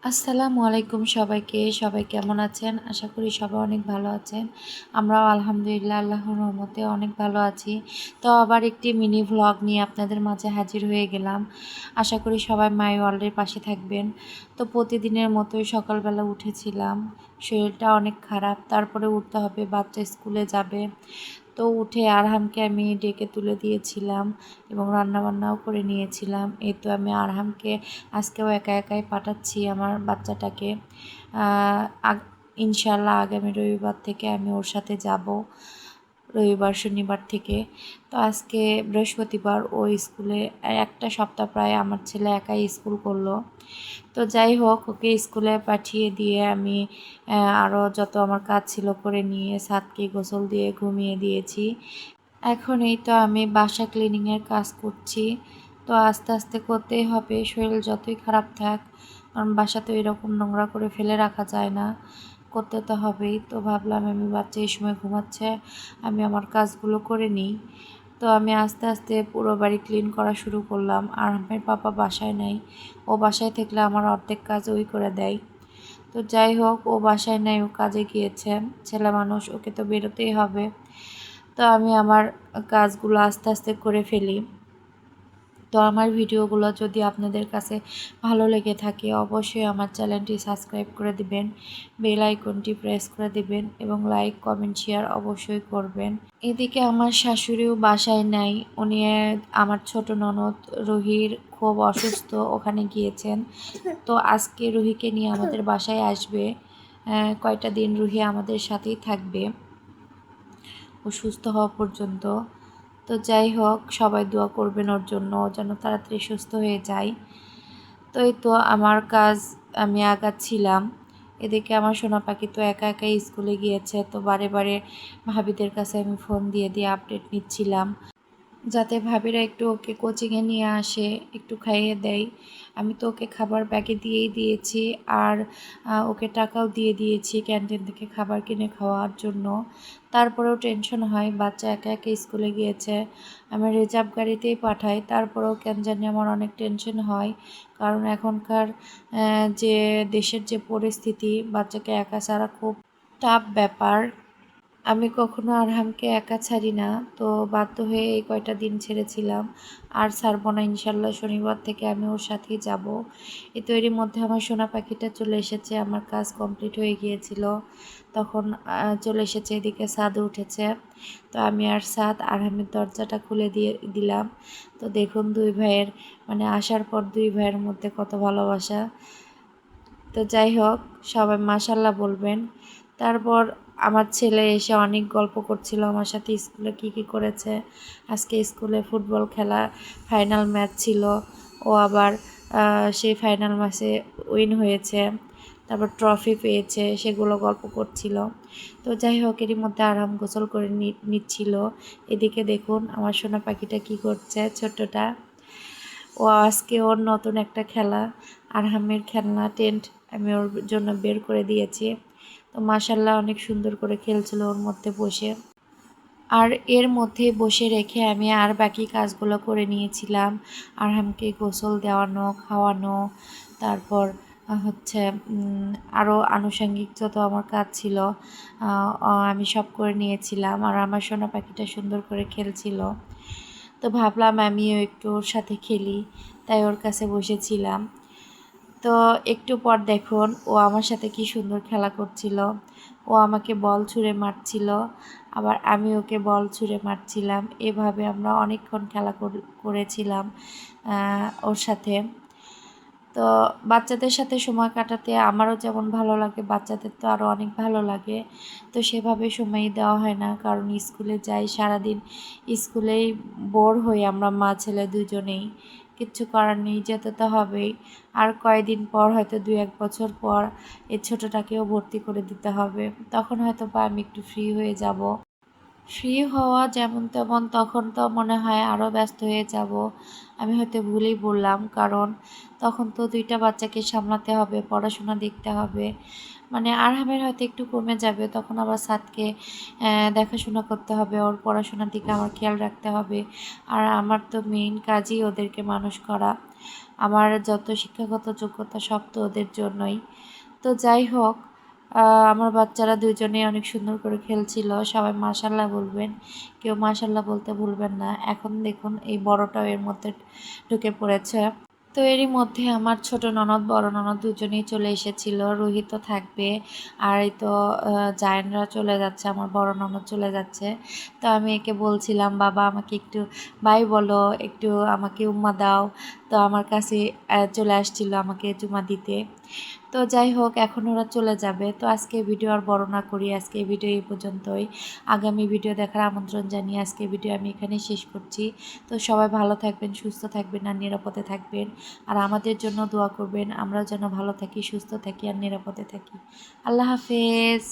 আসসালামু আলাইকুম সবাইকে। সবাই কেমন আছেন? আশা করি সবাই অনেক ভালো আছেন। আমরাও আলহামদুলিল্লাহ আল্লাহর রহমতে অনেক ভালো আছি। তো আবার একটি মিনি ভ্লগ নিয়ে আপনাদের মাঝে হাজির হয়ে গেলাম। আশা করি সবাই মাই ওয়ার্ল্ডের পাশে থাকবেন। তো প্রতিদিনের মতোই সকালবেলা উঠেছিলাম। শরীরটা অনেক খারাপ। তারপরে উঠতে হবে, বাচ্চা স্কুলে যাবে। তো উঠে আরহামকে আমি ডেকে তুলে দিয়েছিলাম এবং রান্নাবান্নাও করে নিয়েছিলাম। এই তো আমি আরহামকে আজকেও একা একাই পাঠাচ্ছি আমার বাচ্চাটাকে। ইনশাল্লাহ আগামী রবিবার থেকে আমি ওর সাথে যাব, রবিবার শনিবার থেকে। তো আজকে বৃহস্পতিবার ও স্কুলে একটা সপ্তাহ প্রায় আমার ছেলে একাই স্কুল করলো। তো যাই হোক, ওকে স্কুলে পাঠিয়ে দিয়ে আমি আরও যত আমার কাজ ছিল করে নিয়ে সাতকে গোসল দিয়ে ঘুমিয়ে দিয়েছি। এখন এই তো আমি বাসা ক্লিনিংয়ের কাজ করছি। তো আস্তে আস্তে করতেই হবে, শরীর যতই খারাপ থাক, কারণ বাসা তো এরকম নোংরা করে ফেলে রাখা যায় না, করতে তো হবেই। তো ভাবলাম আমি বাচ্চা এই সময় ঘুমাচ্ছে, আমি আমার কাজগুলো করে নিই। তো আমি আস্তে আস্তে পুরো বাড়ি ক্লিন করা শুরু করলাম। আর আমার পাপা বাসায় নাই, ও বাসায় থাকলে আমার অর্ধেক কাজ ওই করে দেয়। তো যাই হোক, ও বাসায় নাই, ও কাজে গিয়েছে, ছেলে মানুষ, ওকে তো বেরোতেই হবে। তো আমি আমার কাজগুলো আস্তে আস্তে করে ফেলি। তো আমার ভিডিওগুলো যদি আপনাদের কাছে ভালো লেগে থাকে, অবশ্যই আমার চ্যানেলটি সাবস্ক্রাইব করে দিবেন, বেল আইকনটি প্রেস করে দিবেন এবং লাইক কমেন্ট শেয়ার অবশ্যই করবেন। এদিকে আমার শাশুড়িও বাসায় নাই, উনি আমার ছোট ননদ রুহির খুব অসুস্থ, ওখানে গিয়েছেন। তো আজকে রুহিকে নিয়ে আমাদের বাসায় আসবে। কয়টা দিন রুহি আমাদের সাথেই থাকবে ও সুস্থ হওয়া পর্যন্ত। তো যাই হোক, সবাই দোয়া করবেন ওর জন্য, ও যেন তাড়াতাড়ি সুস্থ হয়ে যায়। তো এই তো আমার কাজ আমি আগাচ্ছিলাম। এদিকে আমার সোনা পাখি তো একা একাই স্কুলে গিয়েছে। তো বারে বারে ভাবিদের কাছে আমি ফোন দিয়ে দিয়ে আপডেট নিচ্ছিলাম, যাতে ভাবিরা একটু ওকে কোচিংয়ে নিয়ে আসে, একটু খাইয়ে দেয়। আমি তো ওকে খাবার ব্যাগে দিয়েই দিয়েছি, আর ওকে টাকাও দিয়ে দিয়েছি ক্যান্টিন থেকে খাবার কিনে খাওয়ার জন্য। তারপরেও টেনশন হয়, বাচ্চা একা একা স্কুলে গিয়েছে, আমি রিজার্ভ গাড়িতেই পাঠাই, তারপরেও কেন জানি আমার অনেক টেনশন হয়। কারণ এখনকার যে দেশের যে পরিস্থিতি, বাচ্চাকে একা ছাড়া খুব টাফ ব্যাপার। আমি কখনো আরহামকে একা ছাড়ি না, তো বাধ্য হয়ে এই কয়টা দিন ছেড়েছিলাম। আর ছাড়বো না ইনশাল্লাহ, শনিবার থেকে আমি ওর সাথেই যাব। এই তৈরির মধ্যে আমার সোনা পাখিটা চলে এসেছে, আমার কাজ কমপ্লিট হয়ে গিয়েছিল তখন। চলে এসেছে, এদিকে ছাদে উঠেছে। তো আমি আর ছাদ আরহামের দরজাটা খুলে দিয়ে দিলাম। তো দেখুন দুই ভাইয়ের, মানে আসার পর দুই ভাইয়ের মধ্যে কত ভালোবাসা। তো যাই হোক, সবাই মাশাল্লাহ বলবেন। তারপর আমার ছেলে এসে অনেক গল্প করছিল আমার সাথে, স্কুলে কি করেছে। আজকে স্কুলে ফুটবল খেলা ফাইনাল ম্যাচ ছিল, ও আবার সেই ফাইনাল ম্যাচে উইন হয়েছে, তারপর ট্রফি পেয়েছে, সেগুলো গল্প করছিল। তো যাই হোক, এরই মধ্যে আরাম গোসল করে নিচ্ছিল। এদিকে দেখুন আমার সোনা পাখিটা কি করছে, ছোট্টটা। ও আজকে ওর নতুন একটা খেলা, আরহামের খেলনা টেন্ট আমি ওর জন্য বের করে দিয়েছি। তো মাশাল্লাহ অনেক সুন্দর করে খেলছিল ওর মধ্যে বসে। আর এর মধ্যে বসে রেখে আমি আর বাকি কাজগুলো করে নিয়েছিলাম। আরহামকে গোসল দেওয়ানো, খাওয়ানো, তারপর হচ্ছে আরও আনুষঙ্গিক যত আমার কাজ ছিল আমি সব করে নিয়েছিলাম। আর আমার সোনা পাখিটা সুন্দর করে খেলছিল। তো ভাবলাম আমিও একটু ওর সাথে খেলি, তাই ওর কাছে বসেছিলাম। তো একটু পর দেখুন ও আমার সাথে কি সুন্দর খেলা করছিল। ও আমাকে বল ছুঁড়ে মারছিল, আবার আমি ওকে বল ছুঁড়ে মারছিলাম। এভাবে আমরা অনেকক্ষণ খেলা করেছিলাম ওর সাথে। তো বাচ্চাদের সাথে সময় কাটাতে আমারও যেমন ভালো লাগে, বাচ্চাদের তো আরও অনেক ভালো লাগে। তো সেভাবে সময় দেওয়া হয় না, কারণ স্কুলে যাই সারাদিন, স্কুলেই বোর হই আমরা মা ছেলে দুজনেই। কিচ্ছু করার নেই, যেতে তো হবেই। আর কয়েকদিন পর, হয়তো 2-1 বছর পর এই ছোটোটাকেও ভর্তি করে দিতে হবে, তখন হয়তো বা আমি একটু ফ্রি হয়ে যাব। ফ্রি হওয়া যেমন তেমন, তখন তো মনে হয় আরও ব্যস্ত হয়ে যাব। আমি হয়তো ভুলেই বললাম, কারণ তখন তো 2টা বাচ্চাকে সামলাতে হবে, পড়াশোনা দেখতে হবে। মানে আরহামের হয়তো একটু কমে যাবে, তখন আবার সাদকে দেখাশোনা করতে হবে, ওর পড়াশোনার দিকে আমার খেয়াল রাখতে হবে। আর আমার তো মেইন কাজই ওদেরকে মানুষ করা। আমার যত শিক্ষাগত যোগ্যতা সব তো ওদের জন্যই। তো যাই হোক, আমার বাচ্চারা দুজনেই অনেক সুন্দর করে খেলছিল। সবাই মাশাআল্লাহ বলবেন, কেউ মাশাআল্লাহ বলতে ভুলবেন না। এখন দেখুন এই বড়টাও এর মধ্যে ঢুকে পড়েছে। তো এরই মধ্যে আমার ছোট ননদ বড় ননদ দুজনেই চলে এসেছিল। রুহি তো থাকবে, আর এই তো জায়ানরা চলে যাচ্ছে, আমার বড় ননদ চলে যাচ্ছে। তো আমি একে বলছিলাম, বাবা আমাকে একটু বাই বলো, একটু আমাকে উম্মা দাও। তো আমার কাছে চলে আসছিল আমাকে চুমা দিতে। তো যাই হোক, এখন ওরা চলে যাবে। তো আজকে ভিডিও আর বড় না করি, আজকে ভিডিও এই পর্যন্তই। আগামী ভিডিও দেখার আমন্ত্রণ জানিয়ে আজকে ভিডিও আমি এখানেই শেষ করছি। তো সবাই ভালো থাকবেন, সুস্থ থাকবেন আর নিরাপদে থাকবেন। আর আমাদের জন্য দোয়া করবেন, আমরাও যেন ভালো থাকি, সুস্থ থাকি আর নিরাপদে থাকি। আল্লাহ হাফেজ।